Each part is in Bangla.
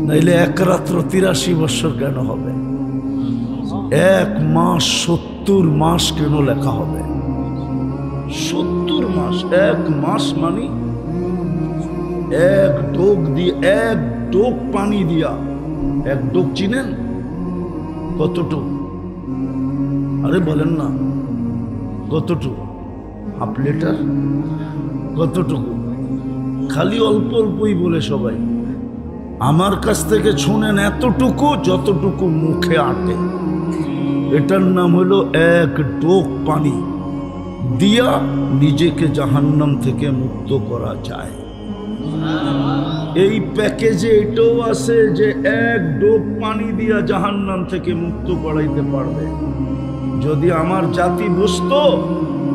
নাইলে এক রাত্র 83 বছর কেন হবে? এক মাস 70 মাস কেন লেখা হবে? 70 মাস, এক মাস মানে এক ডোক দিয়ে, এক ডোক পানি দিয়া। এক ডোক চিনেন কতটুকু? আরে বলেন না, কতটুকু? Half litre? কতটুকু? খালি অল্প অল্পই বলে সবাই। আমার কাছ থেকে শুনেন, এতটুকু যতটুকু মুখে আটে। এটার নাম হলো এক ডোক পানি দিয়া নিজেকে জাহান্নাম থেকে মুক্ত করা যায়। এই প্যাকেজে এটাও আছে যে এক ডোক পানি দিয়া জাহান্নাম থেকে মুক্ত করাইতে পারবে। যদি আমার জাতি বুঝতো,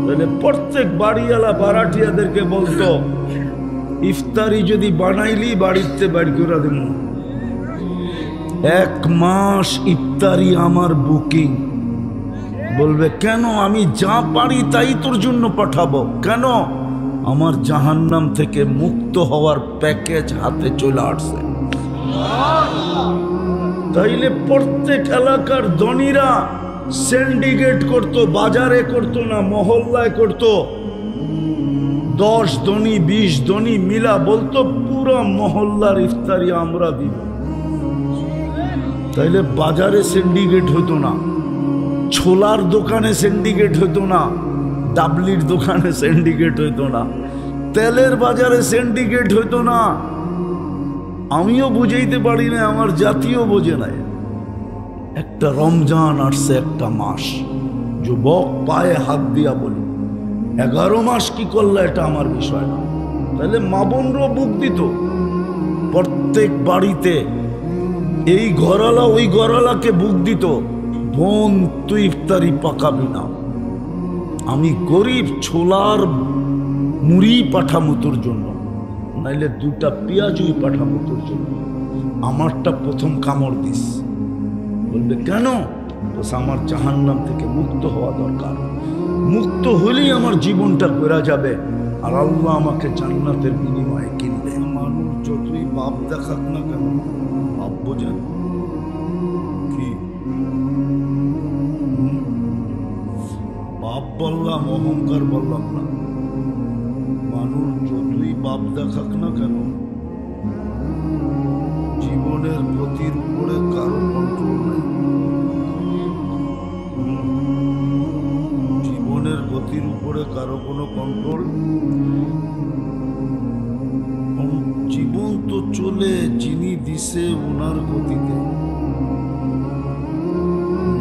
তাহলে প্রত্যেক বাড়িওয়ালা বারাটিয়াদেরকে বলতো, ইফতারি যদি বানাইলি বাড়িতে বাড়ি করে দেব, এক মাস ইফতারি আমার বুকিং। বলবে কেন? আমি যা পারি তাই তোর জন্য পাঠাবো। কেন? আমার জাহান্নাম থেকে মুক্ত হওয়ার প্যাকেজ হাতে চলে আসছে। তাইলে প্রত্যেক এলাকার ধনীরা সিন্ডিকেট করতো, বাজারে করতো না, মহল্লায় করতো। 10 ধনী 20 ধনী মিলা বলতো পুরো মহল্লার ইফতারি আমরা দিব। তাইলে বাজারে সিন্ডিকেট হতো না, ছোলার দোকানে সিন্ডিকেট হতো না, ডাবলির দোকানে সিন্ডিকেট হইতো না, তেলের বাজারে সিন্ডিকেট হইতো না। আমিও বুঝাইতে পারি না, আমার জাতীয় বোঝে নাই। একটা রমজান আসছে, একটা মাস। যুবক পায়ে হাত দিয়া বলি, 11 মাস কি করলে এটা আমার বিষয় না। তাহলে মা বোনরাও বুক দিত। প্রত্যেক বাড়িতে এই ঘরালা ওই ঘরালাকে বুক দিত, বোন তুই ইফতারি পাকাবি না, আমি গরিব, ছোলার মুড়ি পাঠামো তোর জন্য, নাইলে 2টা পেঁয়াজুই পাঠামো তোর জন্য। আমারটা প্রথম কামড় দিস। বলবে কেন? আমার জাহান্নাম থেকে মুক্ত হওয়া দরকার। মুক্ত হলেই আমার জীবনটা বেড়া যাবে, আর আল্লাহ আমাকে জান্নাতের বিনিময়ে কিনবে। মানুষ যতই বাপ দেখাক না কেন, বাপ বোঝেন কি? বাপ বললাম, অহংকার বললাম না। মানুষ যতই বাপ দেখাক না কেন, জীবনের গতির উপরে কারো কন্ট্রোল নেই। জীবনের গতির উপরে কারো কোনো কন্ট্রোল। জীবন তো চলে যিনি দিছে ওনার গতিতে।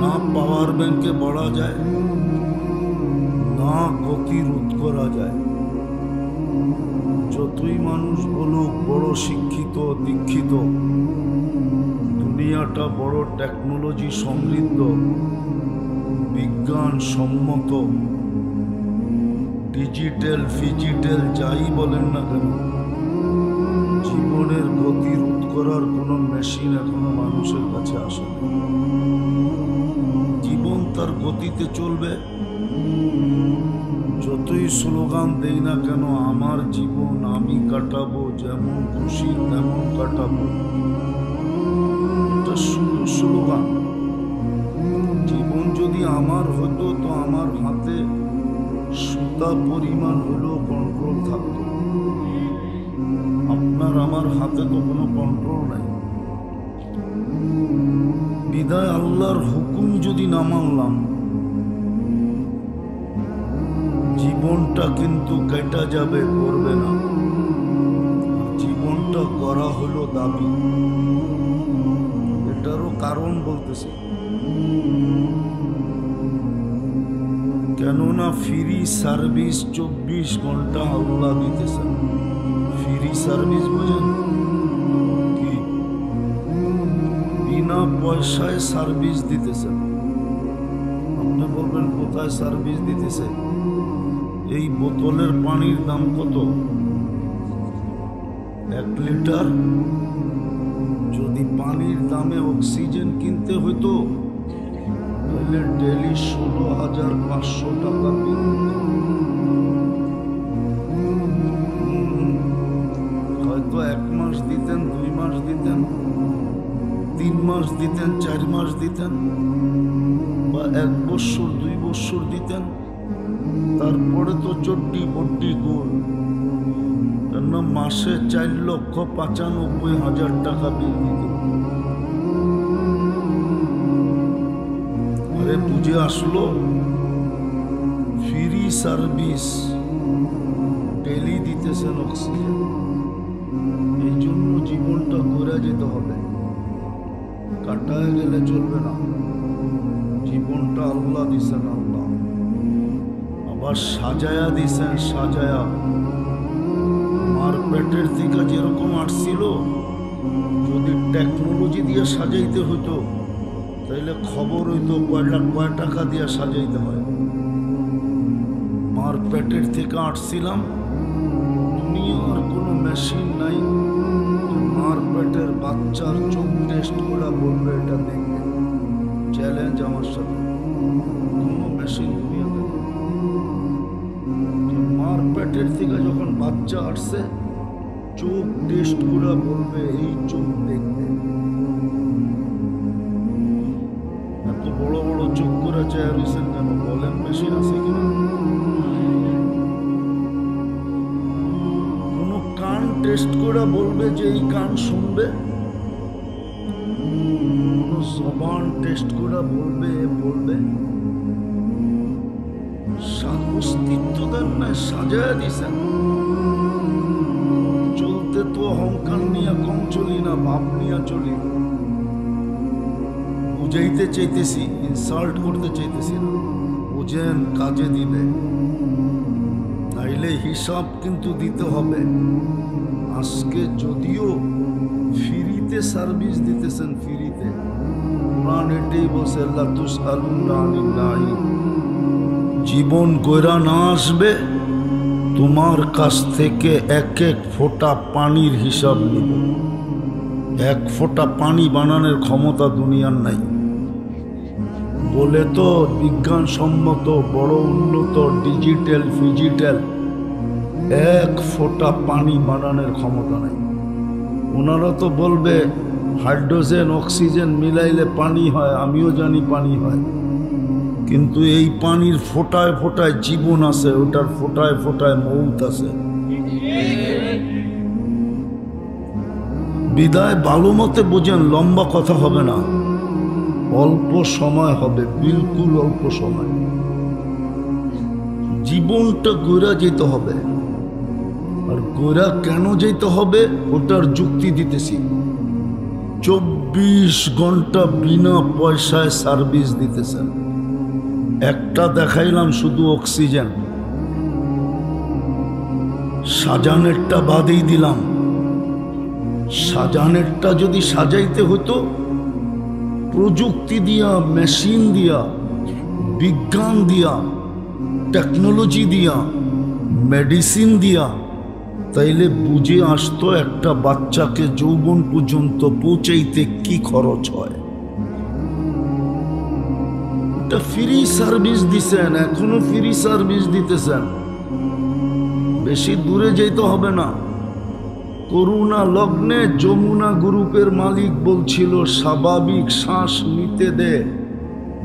না পাওয়ার ব্যাংকে বলা যায়, না গতি রোধ করা যায়। যতই মানুষ বলুক বড় শিক্ষিত দীক্ষিত, দুনিয়াটা বড় টেকনোলজি সমৃদ্ধ, বিজ্ঞান সম্মত, ডিজিটাল ফিজিটাল যাই বলেন না কেন, জীবনের গতি রোধ করার কোনো মেশিন এখনো মানুষের কাছে আসেনি। জীবন তার গতিতে চলবে। যতই স্লোগান দেই না কেন, আমার জীবন আমি কাটাবো, যেমন খুশি তেমন কাটাবো, এটা শুধু স্লোগান। জীবন যদি আমার হতো তো আমার হাতে সুতা পরিমাণ হলেও কন্ট্রোল থাকতো। আপনার আমার হাতে তো কোনো কন্ট্রোল নাই। বিদায় আল্লাহর হুকুম যদি না মানলাম, জীবনটা কিন্তু কেটে যাবে, করবে না। জীবনটা করা হলো দাবি। এটারও কারণ বলতেছি, কেননা ফ্রি সার্ভিস 24 ঘন্টা আল্লাহ দিতেছেন। ফ্রি সার্ভিস বুঝেন কি? বিনা পয়সায় সার্ভিস দিতেছেন। আপনি বলবেন কোথায় সার্ভিস দিতেছে? এই বোতলের পানির দাম কত? 1 লিটার। যদি পানির দামে অক্সিজেন কিনতে হইতো, তাহলে ডেলি 16,500 টাকা বিল হতো। হয়তো 1 মাস দিতেন, 2 মাস দিতেন, 3 মাস দিতেন, 4 মাস দিতেন, বা 1 বছর 2 বছর দিতেন, তারপরে তো চড্ডি বড্ডি গোল। কেন মাসে 4,95,000 টাকা বিল দিত। আরে বুঝে আসলো, ফ্রি সার্ভিস ডেলি দিতেছেন অক্সিজেন। এই জন্য জীবনটা ঘুরে যেতে হবে, কাটায় গেলে চলবে না। জীবনটা আল্লাহ দিছেন, আল্লাহ আবার সাজায়া দিছেন, সাজায়া। মার পেটের থেকে যেরকম আসছিল, যদি টেকনোলজি দিয়ে সাজাইতে হতো তাইলে খবর হইতো কয় টাকা দিয়ে সাজাইতে হয়। মার পেটের থেকে আসছিলাম, দুনিয়ার কোনো মেশিন নাই। মার পেটের বাচ্চার চোখ টেস্ট করে বলবে এটা দেখবে। চ্যালেঞ্জ আমার সাথে, কোনো মেশিন দুনিয়াতে। মার পেটের থেকে যখন বাচ্চা আসছে, চোখ টেস্ট করে বলবে এই চোখ দেখবে। এত বড় বড় চোখ করে চেয়ার হয়েছেন কেন? বলেন মেশিন আছে কিনা? কোন কান টেস্ট করে বলবে যে এই কান শুনবে? কোন জবান টেস্ট করে বলবে? অস্তিত্ব দেন না, সাজায় দিছেন। চলতে তো অহংকার নিয়ে কম চলি না, ভাব নিয়ে চলি। বুঝাইতে চাইতেছি, ইনসাল্ট করতে চাইতেছি না। বুঝেন, কাজে দিবে, তাইলে হিসাব কিন্তু দিতে হবে। আজকে যদিও ফ্রিতে সার্ভিস দিতেছেন, ফ্রিতে, কোরআন এটাই বলছে, আল্লাহ তুসআলুনা আনিন নাঈম। জীবন গয়রা না আসবে, তোমার কাছ থেকে এক এক ফোঁটা পানির হিসাব নিব। 1 ফোঁটা পানি বানানোর ক্ষমতা দুনিয়ার নাই বলে তো বিজ্ঞানসম্মত বড় উন্নত ডিজিটাল ফিজিটাল 1 ফোঁটা পানি বানানোর ক্ষমতা নাই। ওনারা তো বলবে হাইড্রোজেন অক্সিজেন মিলাইলে পানি হয়, আমিও জানি পানি হয়, কিন্তু এই পানির ফোঁটায় ফোঁটায় জীবন আছে, ওটার ফোঁটায় ফোঁটায় মৌত আছে। বিদায় ভালো মতে বোঝেন, লম্বা কথা হবে না, অল্প সময় হবে, বিলকুল অল্প সময়। জীবনটা গড়া যেতে হবে, আর গড়া কেন যেতে হবে ওটার যুক্তি দিতেছি। 24 ঘন্টা বিনা পয়সায় সার্ভিস দিতেছেন। একটা দেখাইলাম শুধু অক্সিজেন, সাজানেরটা বাদেই দিলাম। সাজানেরটা যদি সাজাইতে হতো প্রযুক্তি দিয়া, মেশিন দিয়া, বিজ্ঞান দিয়া, টেকনোলজি দিয়া, মেডিসিন দিয়া, তাইলে বুঝে আসতো একটা বাচ্চাকে যৌবন পর্যন্ত পৌঁছাইতে কি খরচ হয়। এটা ফ্রি সার্ভিস দিছেন, এখনো ফ্রি সার্ভিস দিতেছেন। বেশি দূরে যেতে হবে না। করুণা লগ্নে যমুনা গ্রুপের মালিক বলছিল স্বাভাবিক শ্বাস নিতে দে,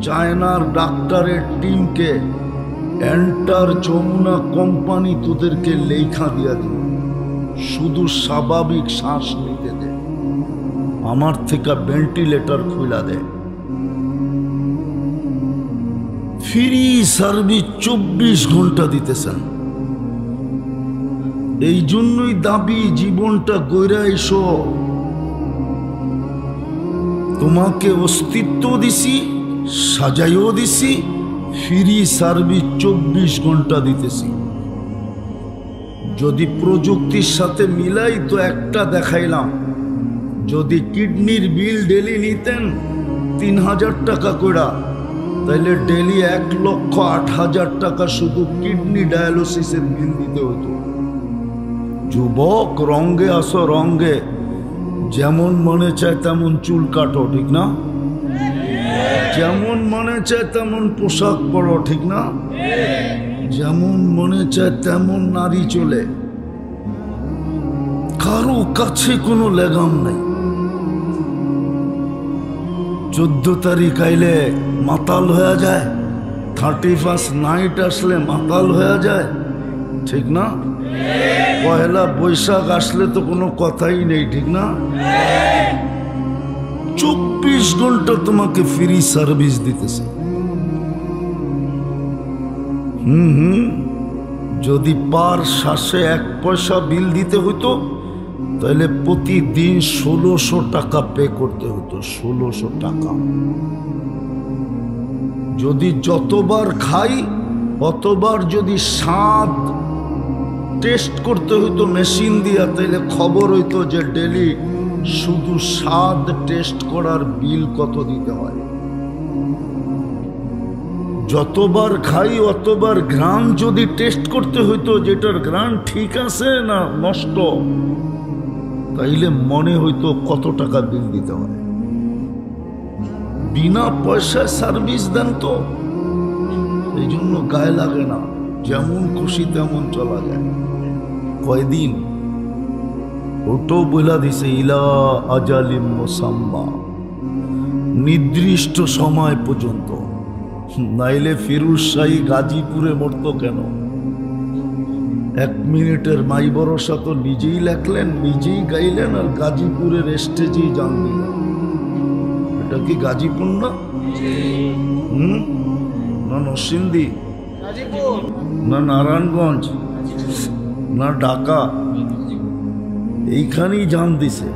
চায়নার ডাক্তারের টিমকে এন্টার যমুনা কোম্পানি তোদেরকে লেখা দিয়া দিল, শুধু স্বাভাবিক শ্বাস নিতে দে, আমার থেকে ভেন্টিলেটর খুলা দে। ফ্রি সার্ভিস 24 ঘন্টা দিতেছেন। এই জন্যই দাবি জীবনটা গইরা এসো। তোমাকে অস্তিত্ব দিছি, সাজাইও দিছি, ফ্রি সার্ভিস 24 ঘন্টা দিতেছি। যদি প্রযুক্তির সাথে মিলাই তো একটা দেখাইলাম। যদি কিডনির বিল ডেলি নিতেন 3000 টাকা করে, তাইলে ডেলি 1,08,000 টাকা শুধু কিডনি ডায়ালিসিসের বিল দিতে হতো। যুবক, রঙ্গে আসো, রঙ্গে, যেমন মনে চায় তেমন চুল কাটো, ঠিক না? যেমন মনে চায় তেমন পোশাক পরো, ঠিক না? যেমন মনে চায় তেমন নারী চলে, কারো কাছে কোনো লেগাম নাই। 14 তারিখ আইলে মাতাল হয়ে যায়, 31 নাইট আসলে মাতাল হয়ে যায়, ঠিক না? পয়লা বৈশাখ আসলে তো কোনো কথাই নেই, ঠিক না? 24 ঘন্টা তোমাকে ফ্রি সার্ভিস দিতেছে। যদি পার শ্বাসে 1 পয়সা বিল দিতে হতো তাহলে প্রতিদিন 1600 টাকা পে করতে হতো, 1600 টাকা। যদি যতবার খাই অতবার যদি স্বাদ টেস্ট করতে হতো মেশিন দিয়া, তাহলে খবর হইতো যে ডেলি শুধু স্বাদ টেস্ট করার বিল কত দিতে হয়। যতবার খাই অতবার ঘ্রাণ যদি টেস্ট করতে হইতো যেটার ঘ্রাণ ঠিক আছে না নষ্ট, তাইলে মনে হইতো কত টাকা বিল দিতে হয়। বিনা পয়সায় সার্ভিস দেন তো, এই জন্য গায়ে লাগে না, যেমন খুশি তেমন চলা যায়। কয়দিন ওটাও বইলা দিছে, ইলা আজালিম মুসাম্মা, নির্দিষ্ট সময় পর্যন্ত। নাইলে ফিরোজ শাহী গাজীপুরে মরত কেন? 1 মিনিটের মাই ভরসা তো নিজেই লেখলেন, নিজেই গাইলেন, আর গাজীপুরের স্টেজেই জান দিলেন। এটা কি গাজীপুর না? না নরসিংদী, না নারায়ণগঞ্জ, না ঢাকা, এইখানেই জান দিছে।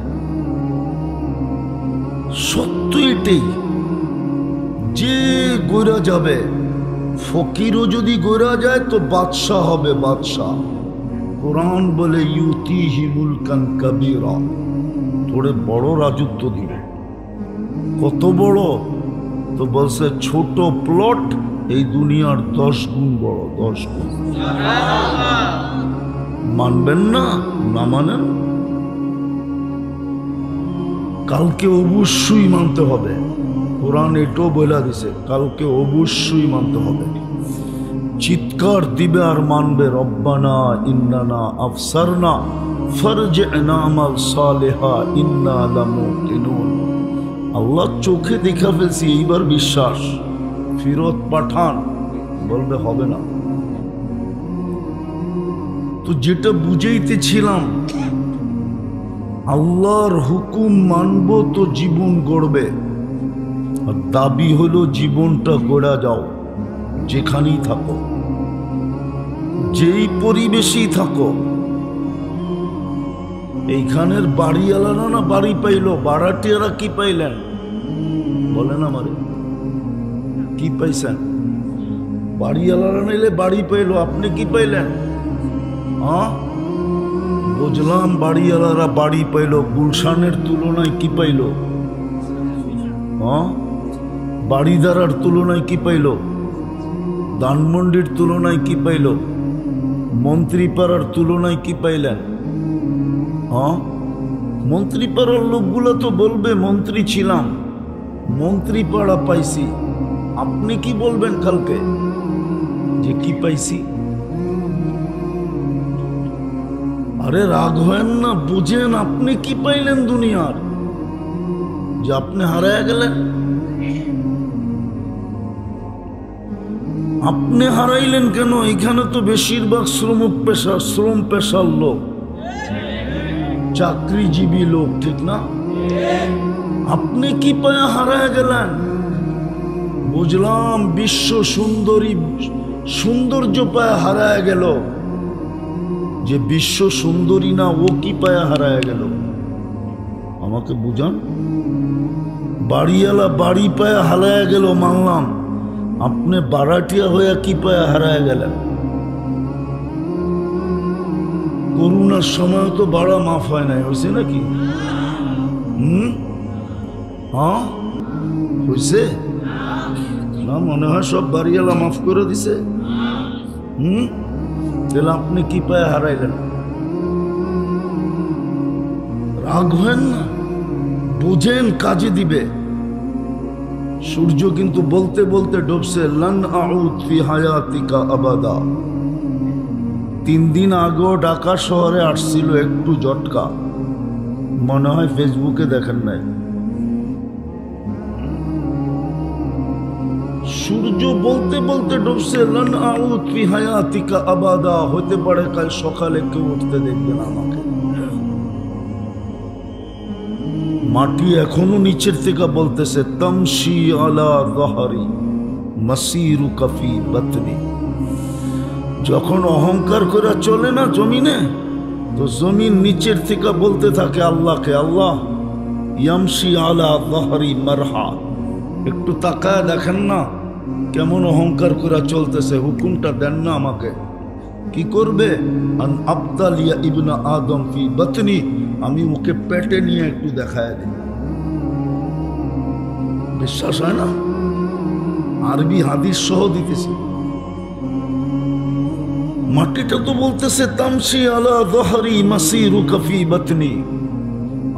সত্য এটাই, যে গোরা যাবে, ফকিরও যদি গোরা যায় তো বাদশাহ হবে, বাদশাহ। কোরআন বলে ইউতিহি মুলকান কাবীরা, তোরে বড় রাজত্ব দিবে। কত বড়? তো বলছে ছোট প্লট এই দুনিয়ার 10 গুণ বড়, 10 গুণ। মানবেন না? না মানেন, কালকে অবশ্যই মানতে হবে। কোরআন এটাও বলে দিছে, কালকে অবশ্যই মানতে হবে। চিৎকার দিবে আর মানবে, রব্বানা ইন্নানা আফসারনা ফারজি'না আমাল সালিহা ইন্না লামুকিনুন। আল্লাহ চোখে দেখা ফেলছি, এইবার বিশ্বাস, ফিরত পাঠান। বলবে হবে না। তো যেটা বুঝাইতেছিলাম, আল্লাহর হুকুম মানব তো জীবন গড়বে। আর দাবি হলো জীবনটা গড়া যাও, যেখানেই থাকো, যেই পরিবেশেই থাকো। এইখানের বাড়িওয়ালারা না বাড়ি পাইলো, বাড়াটিয়ারা কি পাইলেন বলেন আমারে? কি পাইছেন? বাড়িওয়ালারা নাইলে বাড়ি পাইলো, আপনি কি পাইলেন? বুঝলাম বাড়িওয়ালারা বাড়ি পাইলো, গুলশানের তুলনায় কি পাইলো? বাড়িদারার তুলনায় কি পাইল? ধানমন্ডির তুলনায় কি পাইল? মন্ত্রীপাড়ার তুলনায় কি পাইলেন? মন্ত্রীপাড়ার লোকগুলো তো বলবে মন্ত্রী ছিলাম, মন্ত্রীপাড়া পাইছি। আপনি কি বলবেন কালকে যে কি পাইছি? আরে রাগ হয় না, বুঝেন আপনি কি পাইলেন দুনিয়ার, যে আপনি হারায় গেলেন। আপনি হারাইলেন কেন? এখানে তো বেশিরভাগ শ্রম পেশার লোক, চাকরিজীবী লোক, ঠিক না? আপনি কি পায়া হারায় গেলেন? বুঝলাম বিশ্ব সুন্দরী, সৌন্দর্য পায়া হারায় গেল, যে বিশ্ব সুন্দরী না ও কি পায়া হারায় গেল? আমাকে বুঝান। বাড়িওয়ালা বাড়ি পায়া হারায় গেল মানলাম, আপনি বারাটিয়া হয়ে কি পায়া হারায় গেলেন? করোনার সময় তো বাড়া মাফ হয় নাই, হয়েছে নাকি? হয়েছে না? মনে হয় সব বাড়িওয়ালা মাফ করে দিছে। তাহলে আপনি কি পায়া হারাইলেন? রাগ হয় না, বুঝেন কাজে দিবে। সূর্য কিন্তু বলতে বলতে ডুবছে, লান আউদ ফি হায়াতিকা আবাদা। 3 দিন আগেও ঢাকা শহরে আসছিল একটু জটকা, মনে হয় ফেসবুকে দেখেন নাই। সূর্য বলতে বলতে ডুবছে, লান আউদ ফি হায়াতিকা আবাদা, হতে পারে কাল সকালে কেউ উঠতে দেখবে না আমাকে। মাটি এখনো নিচের থেকে বলতেছে, তামশি আলা যাহরি মাসিরুকা ফি বাতনি। যখন অহংকার করে চলে না জমিনে, তো জমিন নিচের থেকে বলতে থাকে আল্লাহকে, আল্লাহ ইয়ামশি আলা যাহরি মারহা, একটু তাকায় দেখেন না কেমন অহংকার করে চলতেছে, হুকুমটা দেন না আমাকে। কি করবে? আন আবতালিয়া ইবনা আদম ফি বাতনি, আমি ওকে পেটে নিয়ে একটু দেখায় দিই। বিশ্বাস হয় না? আরবি হাদিস সহ দিতেছি। মাটিটা তো বলতেছে, তামশি আলা যাহরি মাসিরুকা ফি বাতনি,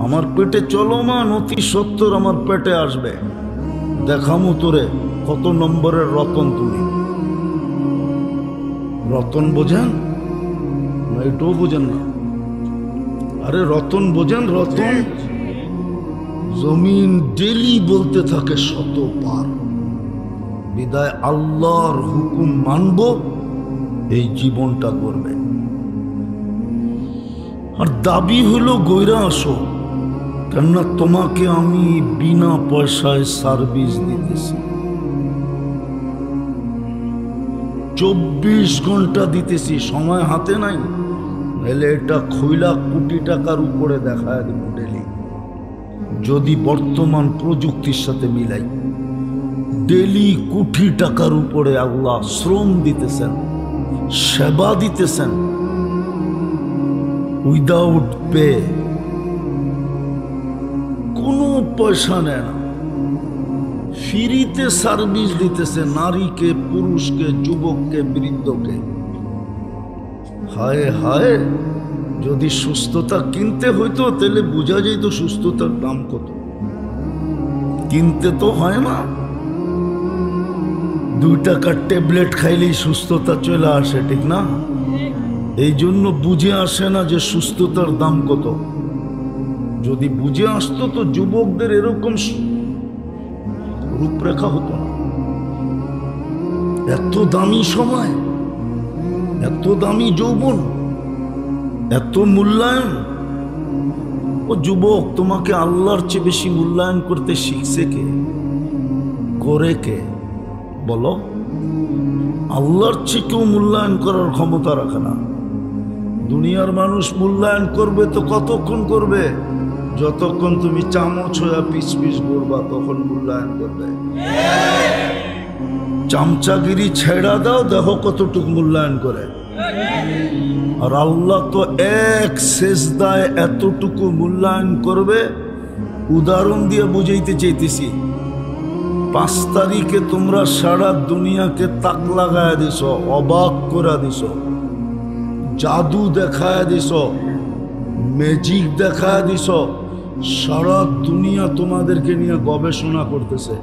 আমার পেটে চলমান অতি সত্তর আমার পেটে আসবে, দেখামু তোরে কত নম্বরের রতন তুমি। রতন বোঝেন না? এটাও বোঝেন না? আরে রতন বোঝেন? রতন জমিন ডেলি বলতে থাকে শতবার, বিদায় আল্লাহর হুকুম মানব, এই জীবনটা করবে। আর দাবি হলো গইরা আসো, কেননা তোমাকে আমি বিনা পয়সায় সার্ভিস দিতেছি, 24 ঘন্টা দিতেছি, সময় হাতে নাই, নাহলে এটা খইলা কোটি টাকার উপরে দেখায় দেব ডেলি। যদি বর্তমান প্রযুক্তির সাথে মিলাই, ডেলি কোটি টাকার উপরে আল্লাহ শ্রম দিতেছেন, সেবা দিতেছেন, উইদাউট পে, কোনো পয়সা নেয় না, ফ্রিতে সার্ভিস দিতেছে নারীকে, পুরুষকে, যুবককে, বৃদ্ধকে। হায় হায়, যদি সুস্থতা কিনতে হইতো তাহলে বোঝা যেত সুস্থতার দাম কত। কিনতে তো হয় না, 2 টাকার ট্যাবলেট খাইলেই সুস্থতা চলে আসে, ঠিক না? এই জন্য বুঝে আসে না যে সুস্থতার দাম কত। যদি বুঝে আসতো তো যুবকদের এরকম রূপরেখা হতো না। এত দামি সময়, এত দামি যৌবন, এত মূল্যায়ন। ও যুবক, তোমাকে আল্লাহর চেয়ে বেশি মূল্যায়ন করতে শিখছে কে? করে কে? বলো। আল্লাহর চেয়ে কেউ মূল্যায়ন করার ক্ষমতা রাখে না। দুনিয়ার মানুষ মূল্যায়ন করবে তো কতক্ষণ করবে? যতক্ষণ তুমি চামচ হয়ে পিস পিস করবা তখন মূল্যায়ন করবে। চামচাগিরি ছেড়া দাও, দেখো কতটুকু মূল্যায়ন করে। আর আল্লাহ তো এক সেজদায় এতটুকু মূল্যায়ন করবে। উদাহরণ দিয়ে বুঝাইতে চাইতেছি, 5 তারিখে তোমরা সারা দুনিয়াকে তাক লাগায় দিছ, অবাক করে দিছ, জাদু দেখায় দিছ, ম্যাজিক দেখায় দিছ। সারা দুনিয়া তোমাদেরকে নিয়ে গবেষণা করতেছে।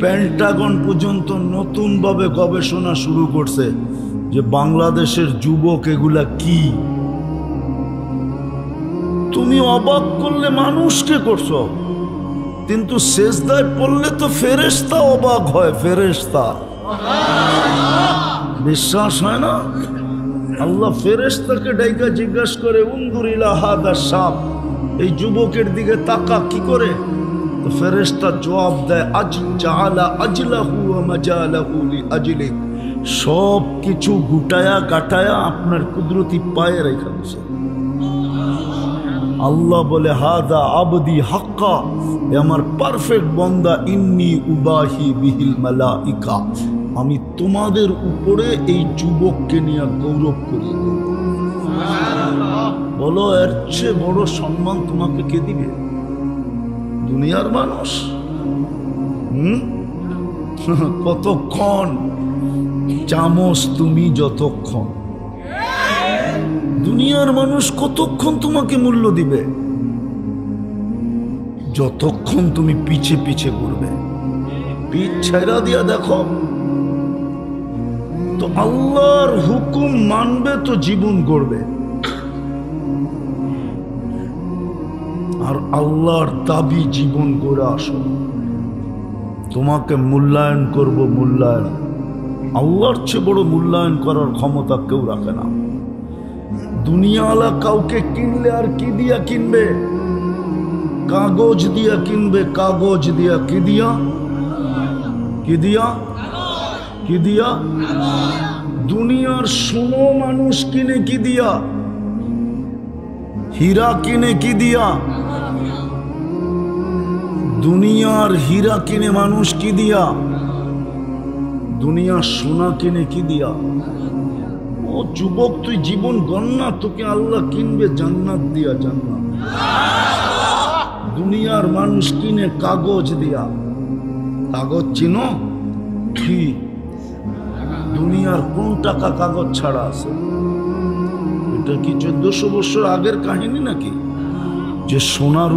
পেন্টাগন পর্যন্ত নতুনভাবে গবেষণা শুরু করছে যে বাংলাদেশের যুবক এগুলা কি। তুমি অবাক করলে মানুষকে করছো, কিন্তু সেজদায় পড়লে তো ফেরেশতা অবাক হয়। ফেরেশতা বিশ্বাস হয় না? আল্লাহ ফেরেশতাকে ডাইকা জিজ্ঞাসা করে, উনজুর ইলা হাদা শাব, এই যুবকের দিকে তাকা, কি করে? তো ফেরেশতা জবাব দেয়, আজ জাআলা আজলাহু ওয়া মাজালাহু লিআজলিক, সব কিছু গুটায়া গাটায়া আপনার কুদরতি পায়ে রেখে দিয়েছে। আল্লাহ বলে, হাদা আবদি হাক্কা, এ আমার পারফেক্ট বান্দা, ইন্নী উবাহি বিহিল মালাইকা, আমি তোমাদের উপরে এই যুবককে নিয়ে গৌরব করি। বলো, এর চেয়ে বড় সম্মান তোমাকে কে দিবে? দুনিয়ার মানুষ কতক্ষণ চামচ তুমি, যতক্ষণ দুনিয়ার মানুষ কতক্ষণ তোমাকে মূল্য দিবে? যতক্ষণ তুমি পিছে পিছে ঘুরবে। পিছ ছেড়া দিয়া দেখো তো আল্লাহর হুকুম মানবে তো জীবন গড়বে। আর আল্লাহর দাবি জীবন গড়ে আসো। তোমাকে মূল্যায়ন করব, মূল্যায়ন। আল্লাহর চেয়ে বড় মূল্যায়ন করার ক্ষমতা কেউ রাখে না। দুনিয়াওয়ালা কাউকে কিনলে আর কি দিয়া কিনবে? কাগজ দিয়া কিনবে, কাগজ দিয়া। কি দিয়া? কি দিয়া? কি দিয়া? দুনিয়ার সোনা মানুষ কিনে কি দিয়া? হীরা কিনে কি দিয়া? দুনিয়ার হীরা কিনে মানুষ কি দিয়া? দুনিয়ার সোনা কিনে কি দিয়া? ও যুবক, তুই জীবন গন্না, তোকে আল্লাহ কিনবে জান্নাত দিয়া, জান্নাত। দুনিয়ার মানুষ কিনে কাগজ দিয়া। কাগজ চিনো? কি দুনিয়ার কোন টাকা কাগজ ছাড়া আছে? এটা কি 1400 বছর আগের কাহিনী নাকি যে সোনার